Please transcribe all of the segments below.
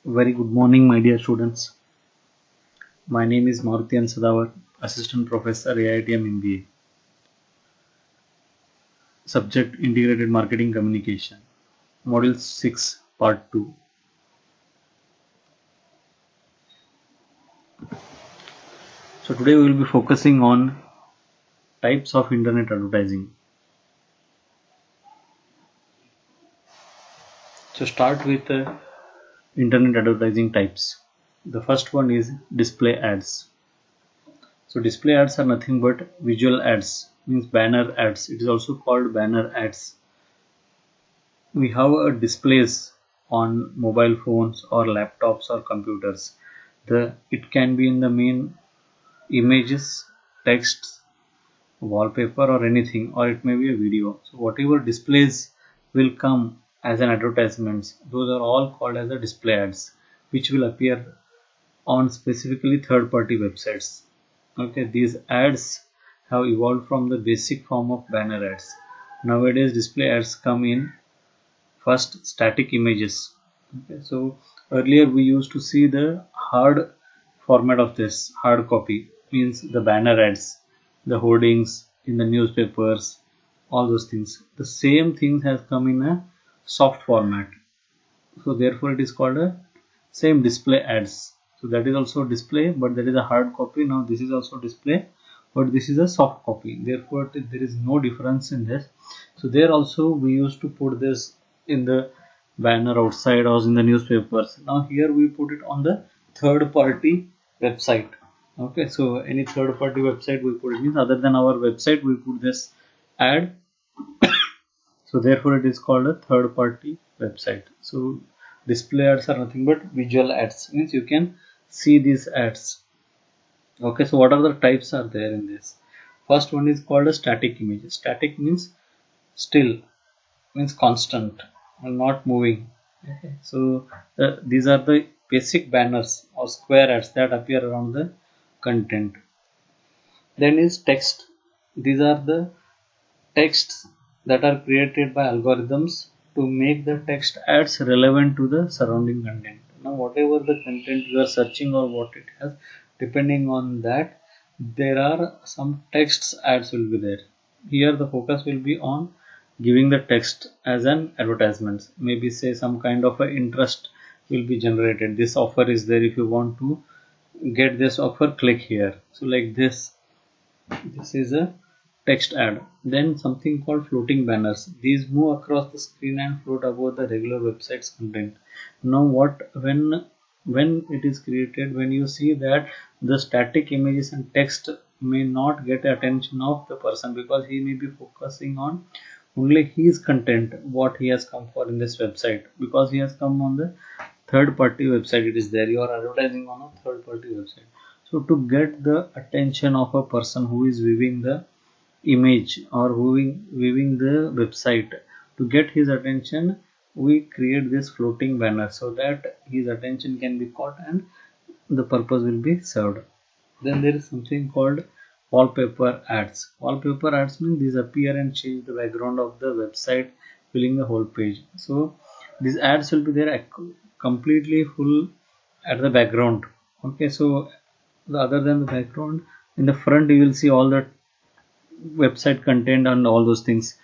Very good morning, my dear students. My name is Marutyan Sadawar, Assistant Professor AITM MBA. Subject Integrated Marketing Communication. Module 6, Part 2. So today we will be focusing on types of internet advertising. So start with internet advertising types. The first one is display ads. So display ads are nothing but visual ads, means banner ads. It is also called banner ads. We have displays on mobile phones or laptops or computers. It can be in the main images, texts, wallpaper or anything, or it may be a video. So whatever displays will come as an advertisements, those are all called as a display ads, which will appear on specifically third party websites. Okay, these ads have evolved from the basic form of banner ads. Nowadays display ads come in first static images. Okay, so earlier we used to see the hard format of this. Hard copy means the banner ads, the hoardings in the newspapers, all those things. The same thing has come in a soft format, so therefore it is called a same display ads. So that is also display, but that is a hard copy. Now this is also display, but this is a soft copy, therefore there is no difference in this. So there also we used to put this in the banner outside or in the newspapers. Now here we put it on the third party website. Okay, so any third party website we put it, means other than our website we put this ad. So therefore it is called a third party website. So display ads are nothing but visual ads, means you can see these ads. Okay, so what are the types are there in this? First one is called a static image. Static means still, means constant and not moving. Okay, so these are the basic banners or square ads that appear around the content. Then is text. These are the texts that are created by algorithms to make the text ads relevant to the surrounding content. Now whatever the content you are searching or what it has, depending on that, there are some texts ads will be there. Here the focus will be on giving the text as an advertisement. Maybe say some kind of a interest will be generated. This offer is there, if you want to get this offer, click here. So like this is a text ad. Then something called floating banners. These move across the screen and float above the regular website's content. Now what, when it is created, when you see that the static images and text may not get attention of the person, because he may be focusing on only his content, what he has come for in this website, because he has come on the third party website. It is there, you are advertising on a third party website. So to get the attention of a person who is viewing the image or viewing the website, to get his attention we create this floating banner so that his attention can be caught and the purpose will be served. Then there is something called wallpaper ads. Wallpaper ads mean these appear and change the background of the website, filling the whole page. So these ads will be there completely full at the background. Okay, so the other than the background, in the front you will see all the website content and all those things.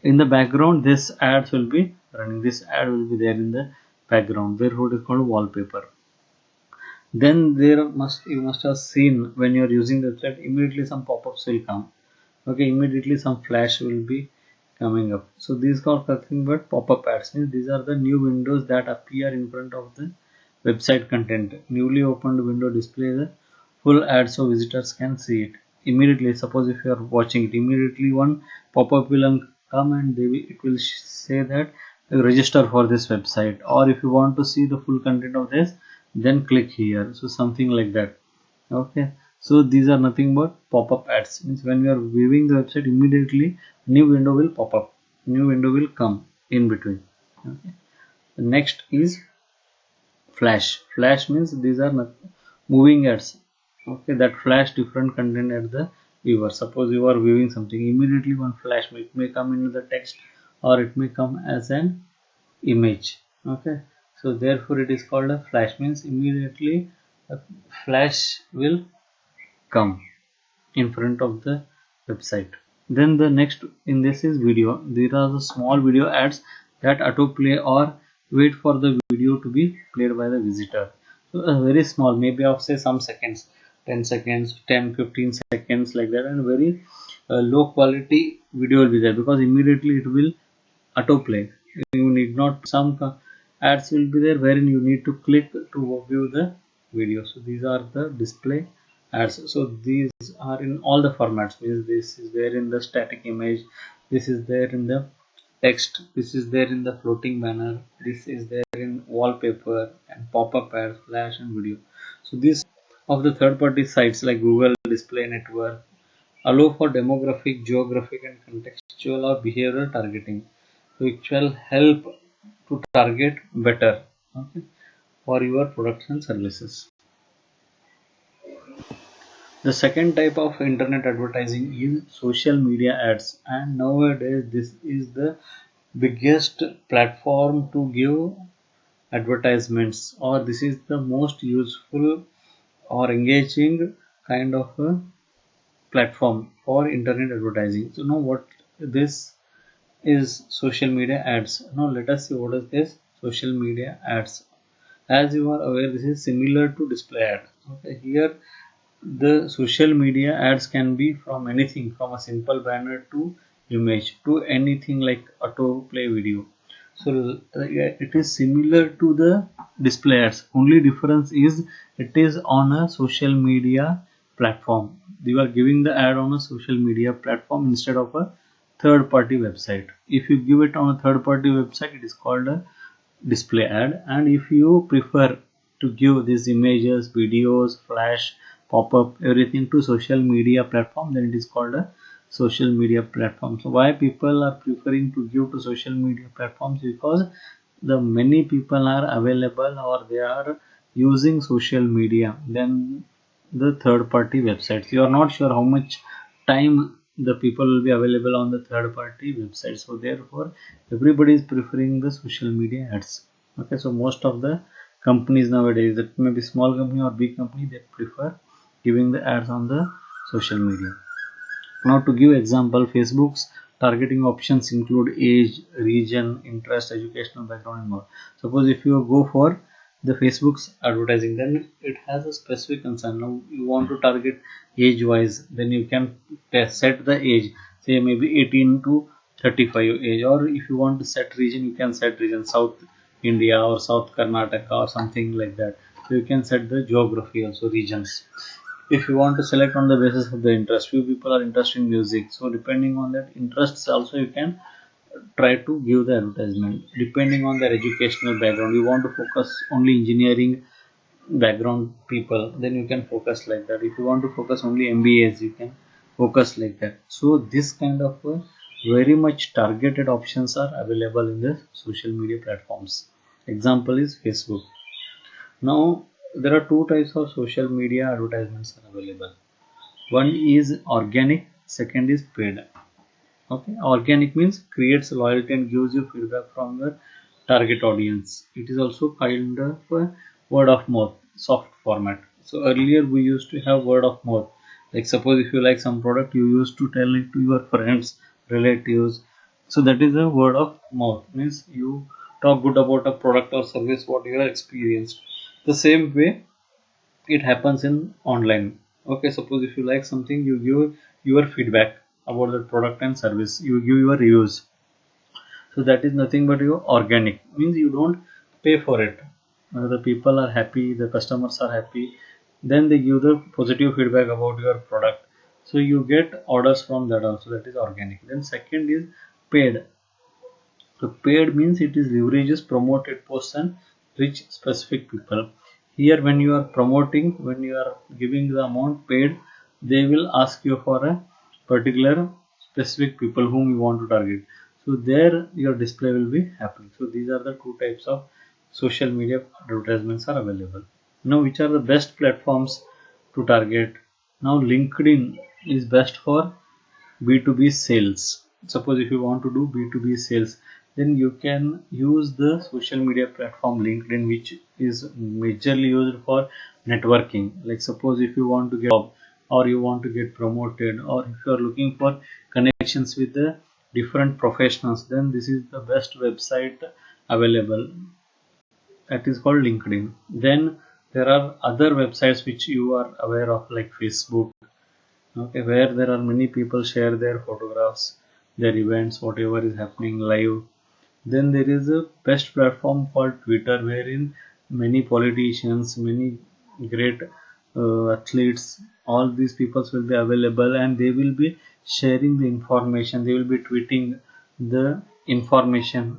In the background this ads will be running, this ad will be there in the background, therefore it is called wallpaper. Then there must, you must have seen when you are using the website, immediately some pop-ups will come. Okay, immediately some flash will be coming up. So these are nothing but pop-up ads, means these are the new windows that appear in front of the website content. Newly opened window displays the full ad so visitors can see it immediately. Suppose if you are watching it, immediately one pop-up will come and it will say that register for this website, or if you want to see the full content of this, then click here. So something like that. Okay, so these are nothing but pop-up ads, means when you are viewing the website, immediately new window will pop up, new window will come in between. Okay, the next is flash. Flash means these are not moving ads. Okay, that flash different content at the viewer. Suppose you are viewing something, immediately one flash, it may come into the text or it may come as an image. Okay, So therefore it is called a flash, means immediately a flash will come in front of the website. Then the next in this is video. There are the small video ads that autoplay or wait for the video to be played by the visitor. So very small, maybe of say some seconds, 10 seconds, 10, 15 seconds like that, and very low quality video will be there because immediately it will autoplay. You need not, some ads will be there wherein you need to click to view the video. So these are the display ads. So these are in all the formats, means this is there in the static image, this is there in the text, this is there in the floating banner, this is there in wallpaper and pop-up ads, flash and video. So these of the third-party sites like Google Display Network allow for demographic, geographic and contextual or behavioral targeting, which will help to target better, okay, for your products and services. The second type of internet advertising is social media ads, and nowadays this is the biggest platform to give advertisements, or this is the most useful or engaging kind of a platform for internet advertising. So now what this is social media ads. Now let us see what is this social media ads. As you are aware, this is similar to display ad. Okay, here the social media ads can be from anything from a simple banner to image to anything like autoplay video. So it is similar to the display ads. Only difference is it is on a social media platform. You are giving the ad on a social media platform instead of a third party website. If you give it on a third party website, it is called a display ad, and if you prefer to give these images, videos, flash, pop-up, everything to social media platform, then it is called a social media platform. So why people are preferring to give to social media platforms? Because the many people are available or they are using social media than the third party websites. You are not sure how much time the people will be available on the third party website, so therefore everybody is preferring the social media ads. Okay, so most of the companies nowadays, that may be small company or big company, they prefer giving the ads on the social media. Now to give example, Facebook's targeting options include age, region, interest, educational background and more. Suppose if you go for the Facebook's advertising, then it has a specific concern. Now you want to target age wise, then you can set the age, say maybe 18 to 35 age, or if you want to set region, you can set region South India or South Karnataka or something like that. So you can set the geography also, regions. If you want to select on the basis of the interest, few people are interested in music, so depending on that interests also you can try to give the advertisement. Depending on their educational background, you want to focus only engineering background people, then you can focus like that. If you want to focus only MBAs, you can focus like that. So this kind of very much targeted options are available in the social media platforms. Example is Facebook. Now there are two types of social media advertisements are available. One is organic, second is paid. Okay, organic means creates loyalty and gives you feedback from the target audience. It is also kind of a word of mouth, soft format. So earlier we used to have word of mouth. Like suppose if you like some product, you used to tell it to your friends, relatives. So that is a word of mouth, means you talk good about a product or service what you have experienced. The same way it happens in online. Okay, suppose if you like something, you give your feedback about the product and service, you give your reviews. So that is nothing but your organic, means you don't pay for it. The people are happy, the customers are happy, then they give the positive feedback about your product, so you get orders from that also. That is organic. Then second is paid. So paid means it is leverages promoted posts and reach specific people. Here when you are promoting, when you are giving the amount paid, they will ask you for a particular specific people whom you want to target. So there your display will be happening. So these are the two types of social media advertisements are available. Now which are the best platforms to target? Now LinkedIn is best for B2B sales. Suppose if you want to do B2B sales, then you can use the social media platform LinkedIn, which is majorly used for networking. Like suppose if you want to get a job, or you want to get promoted, or if you are looking for connections with the different professionals, then this is the best website available. That is called LinkedIn. Then there are other websites which you are aware of, like Facebook, okay, where there are many people share their photographs, their events, whatever is happening live. Then there is a best platform called Twitter, wherein many politicians, many great athletes, all these people will be available, and they will be sharing the information. They will be tweeting the information,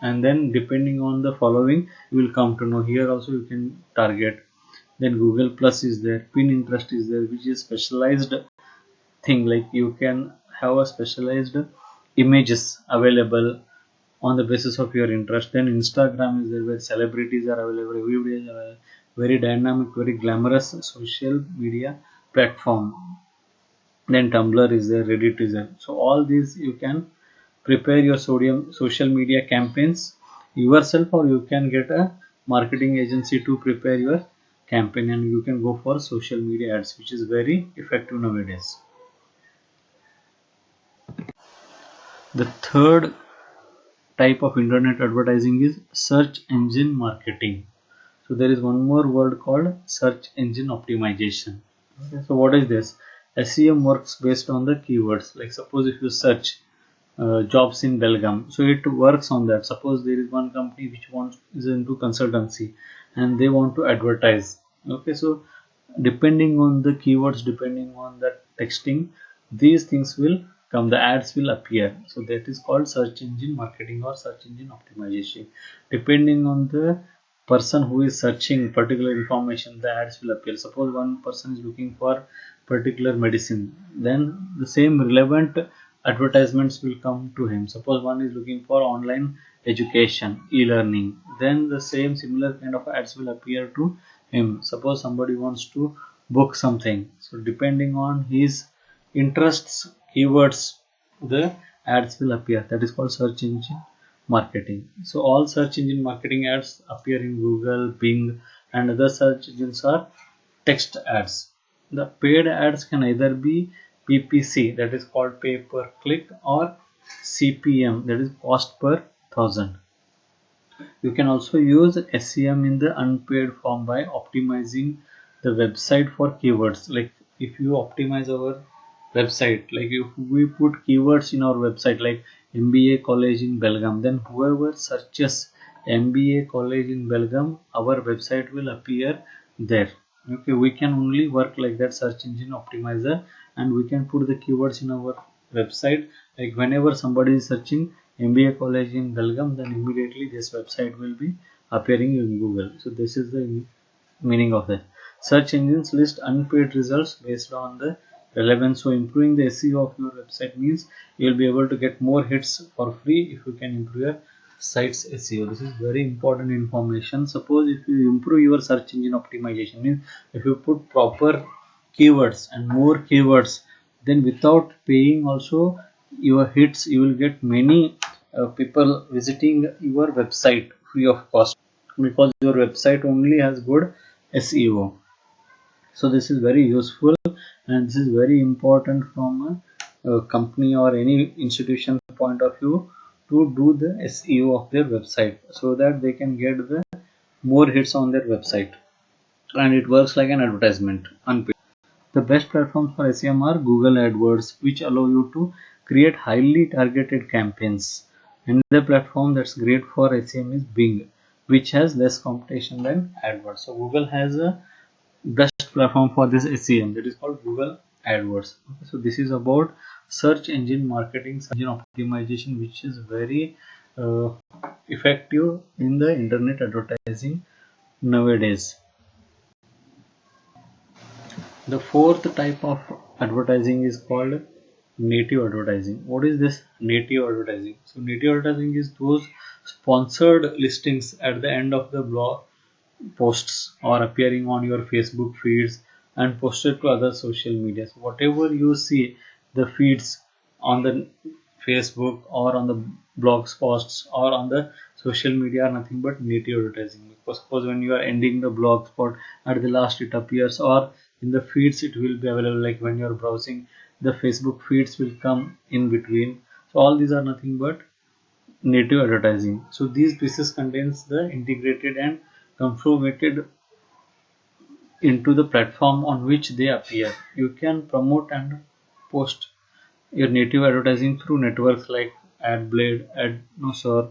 and then depending on the following, you will come to know. Here also you can target. Then Google Plus is there, Pinterest is there, which is specialized thing, like you can have a specialized images available on the basis of your interest. Then Instagram is there, where celebrities are available, everybody is available. Very dynamic, very glamorous social media platform. Then Tumblr is there, Reddit is there. So all these you can prepare your social media campaigns yourself, or you can get a marketing agency to prepare your campaign, and you can go for social media ads, which is very effective nowadays. The third type of internet advertising is search engine marketing. So there is one more word called search engine optimization. Okay, so what is this? SEM works based on the keywords. Like suppose if you search jobs in Belgium, so it works on that. Suppose there is one company which wants is into consultancy, and they want to advertise. Okay, so depending on the keywords, depending on the texting, these things will come, the ads will appear. So that is called search engine marketing or search engine optimization. Depending on the person who is searching particular information, the ads will appear. Suppose one person is looking for particular medicine, then the same relevant advertisements will come to him. Suppose one is looking for online education, e-learning, then the same similar kind of ads will appear to him. Suppose somebody wants to book something, so depending on his interests, keywords, the ads will appear. That is called search engine marketing. So all search engine marketing ads appear in Google, Bing, and other search engines are text ads. The paid ads can either be PPC, that is called pay per click, or CPM, that is cost per thousand. You can also use SEM in the unpaid form by optimizing the website for keywords. Like if you optimize our website, like if we put keywords in our website like MBA college in Belgium, then whoever searches MBA college in Belgium, our website will appear there. Okay, we can only work like that, search engine optimizer, and we can put the keywords in our website. Like whenever somebody is searching MBA college in Belgium, then immediately this website will be appearing in Google. So this is the meaning of that. Search engines list unpaid results based on the relevance. So improving the SEO of your website means you will be able to get more hits for free if you can improve your site's SEO. This is very important information. Suppose if you improve your search engine optimization, means if you put proper keywords and more keywords, then without paying also your hits, you will get many people visiting your website free of cost, because your website only has good SEO. So this is very useful, and this is very important from a company or any institution point of view, to do the SEO of their website, so that they can get the more hits on their website, and it works like an advertisement unpaid. The best platforms for SEM are Google AdWords, which allow you to create highly targeted campaigns. Another platform that's great for SEM is Bing, which has less competition than AdWords. So Google has a best platform for this SEM, that is called Google AdWords. Okay, so this is about search engine marketing, search engine optimization, which is very uh, effective in the internet advertising nowadays. The fourth type of advertising is called native advertising. What is this native advertising? So native advertising is those sponsored listings at the end of the blog posts, or appearing on your Facebook feeds and posted to other social media. So whatever you see the feeds on the Facebook or on the blogs posts or on the social media are nothing but native advertising. Because suppose when you are ending the blog spot, at the last it appears, or in the feeds it will be available, like when you are browsing the Facebook feeds will come in between. So all these are nothing but native advertising. So these pieces contains the integrated and conformated into the platform on which they appear. You can promote and post your native advertising through networks like AdBlade, AdNoser,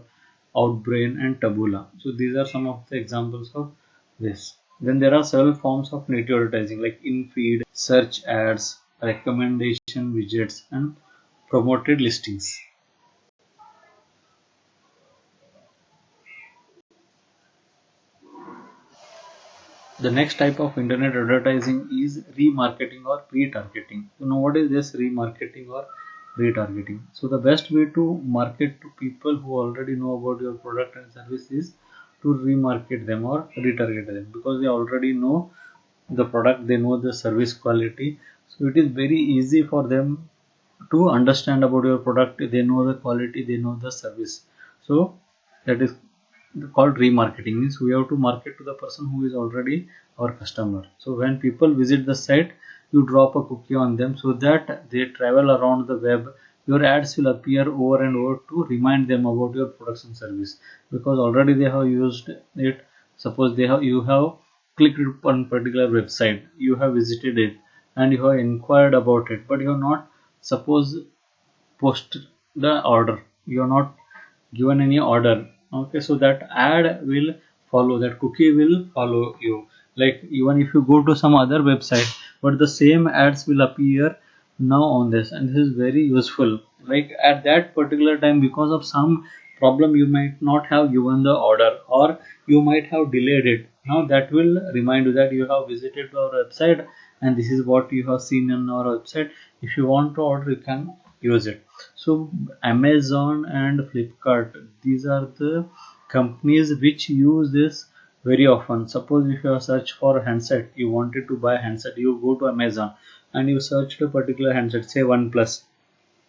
Outbrain, and Taboola. So these are some of the examples of this. Then there are several forms of native advertising like in-feed, search ads, recommendation widgets, and promoted listings. The next type of internet advertising is remarketing or retargeting. You know what is this remarketing or retargeting? So the best way to market to people who already know about your product and service is to remarket them or retarget them, because they already know the product, they know the service quality. So it is very easy for them to understand about your product. They know the quality, they know the service. So that is called remarketing. Means we have to market to the person who is already our customer. So when people visit the site, you drop a cookie on them so that they travel around the web. Your ads will appear over and over to remind them about your products and service, because already they have used it. Suppose you have clicked on particular website, you have visited it, and you have inquired about it, but you have not, suppose, post the order, you have not given any order. Okay, so that ad will follow, that cookie will follow you, like even if you go to some other website, but the same ads will appear now on this, and this is very useful. Like at that particular time, because of some problem, you might not have given the order, or you might have delayed it. Now that will remind you that you have visited our website and this is what you have seen on our website. If you want to order, you can use it. So Amazon and Flipkart, these are the companies which use this very often. Suppose if you have searched for a handset, you wanted to buy a handset, you go to Amazon and you search a particular handset, say OnePlus,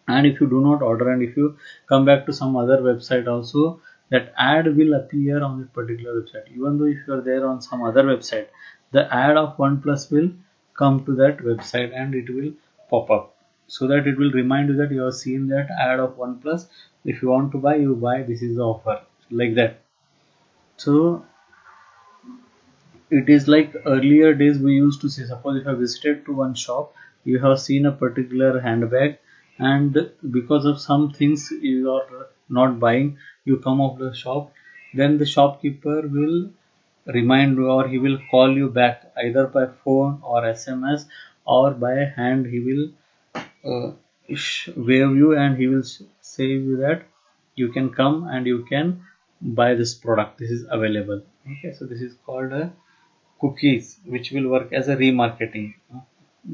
and if you do not order and if you come back to some other website also, that ad will appear on that particular website. Even though if you are there on some other website, the ad of OnePlus will come to that website and it will pop up, so that it will remind you that you have seen that ad of OnePlus. If you want to buy, you buy, this is the offer, like that. So it is like earlier days we used to say, suppose if I visited to one shop, you have seen a particular handbag, and because of some things you are not buying, you come off the shop, then the shopkeeper will remind you, or he will call you back either by phone or SMS, or by hand he will uh, wave you, and he will say you that you can come and you can buy this product, this is available. Okay, so this is called a cookies, which will work as a remarketing.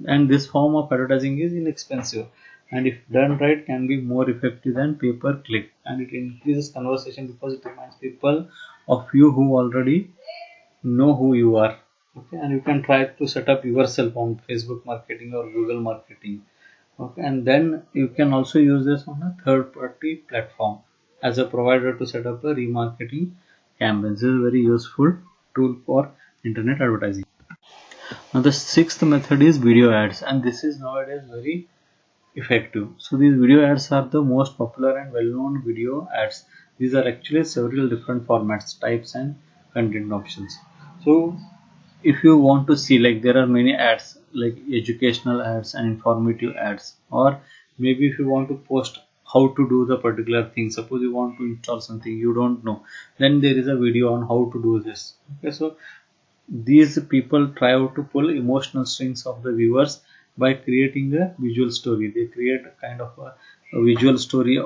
And this form of advertising is inexpensive, and if done right can be more effective than pay per click, and it increases conversation because it reminds people of you who already know who you are. Okay, and you can try to set up yourself on Facebook marketing or Google marketing. Okay, and then you can also use this on a third party platform as a provider to set up a remarketing campaign. This is a very useful tool for internet advertising. Now the sixth method is video ads, and this is nowadays very effective. So these video ads are the most popular and well-known video ads. These are actually several different formats, types, and content options. So if you want to see, like there are many ads like educational ads and informative ads, or maybe if you want to post how to do the particular thing, suppose you want to install something you don't know, then there is a video on how to do this. Okay, so these people try out to pull emotional strings of the viewers by creating a visual story. They create a kind of a visual story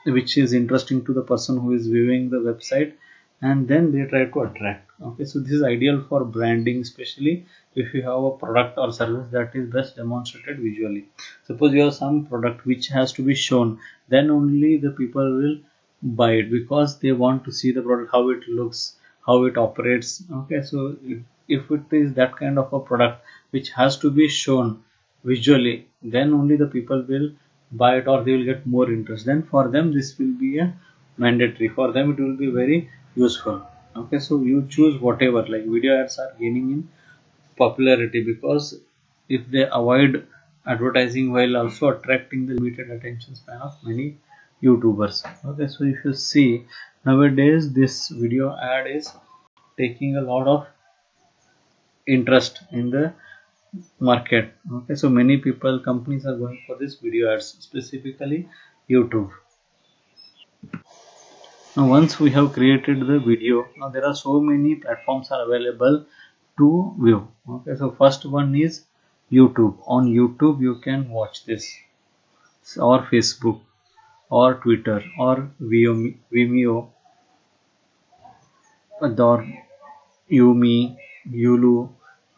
which is interesting to the person who is viewing the website, and then they try to attract. Okay, so this is ideal for branding, especially if you have a product or service that is best demonstrated visually. Suppose you have some product which has to be shown, then only the people will buy it, because they want to see the product, how it looks, how it operates. Okay, so if it is that kind of a product which has to be shown visually, then only the people will buy it or they will get more interest, then for them this will be a mandatory, for them it will be very useful. Okay, so you choose whatever, like video ads are gaining in popularity because if they avoid advertising while also attracting the limited attention span of many YouTubers. Okay, so if you see nowadays this video ad is taking a lot of interest in the market. Okay, so many people, companies are going for this video ads, specifically YouTube. Now once we have created the video, now there are so many platforms are available to view. Okay, so first one is YouTube. On YouTube you can watch this, or Facebook, or Twitter, or Vimeo, or Umi, Yulu,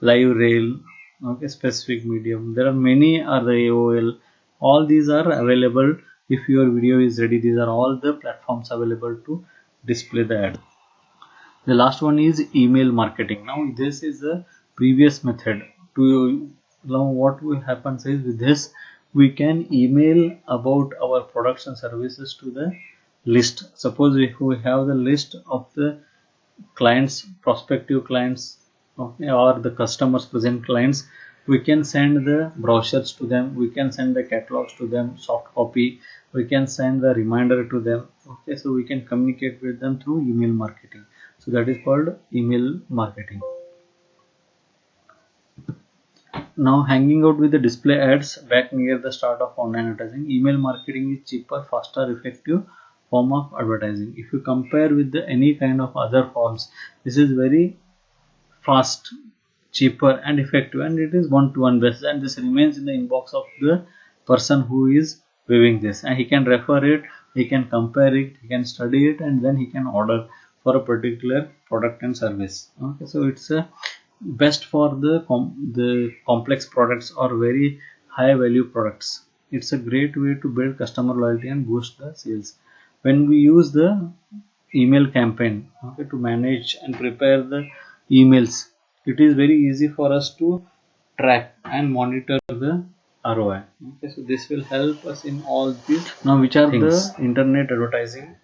Live Rail, okay, specific medium. There are many other AOL. All these are available if your video is ready. These are all the platforms available to display the ad. The last one is email marketing. Now this is a previous method. To now what will happen is with this we can email about our products and services to the list. Suppose if we have the list of the clients, prospective clients, okay, or the customers, present clients, we can send the brochures to them, we can send the catalogs to them, soft copy, we can send the reminder to them. Okay, so we can communicate with them through email marketing. So that is called email marketing. Now hanging out with the display ads back near the start of online advertising, email marketing is cheaper, faster, effective form of advertising. If you compare with any kind of other forms, this is very fast, cheaper and effective, and it is one-to-one basis, and this remains in the inbox of the person who is viewing this, and he can refer it, he can compare it, he can study it, and then he can order for a particular product and service. Okay, so it's a best for the complex products or very high value products. It's a great way to build customer loyalty and boost the sales. When we use the email campaign, okay, to manage and prepare the emails, it is very easy for us to track and monitor the ROI. Okay, so this will help us in all these. Now which are things, the internet advertising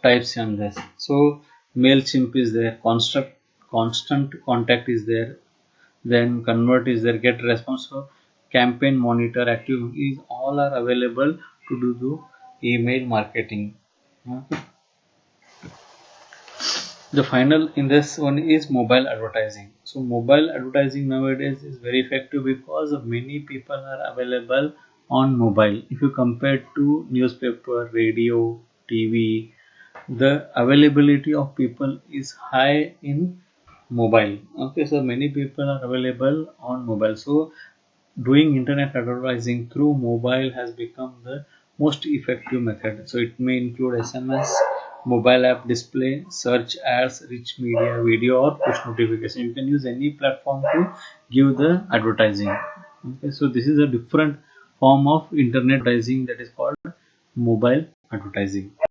types on this? So MailChimp is there, constant contact is there, then convert is there, get response. So campaign monitor, active is all are available to do the email marketing. Okay. The final in this one is mobile advertising. So mobile advertising nowadays is very effective because many people are available on mobile. If you compare to newspaper, radio, TV, the availability of people is high in mobile. Okay, so many people are available on mobile. So doing internet advertising through mobile has become the most effective method. So it may include SMS, mobile app display, search ads, rich media, video, or push notification. You can use any platform to give the advertising. Okay, so this is a different form of internet advertising, that is called mobile advertising.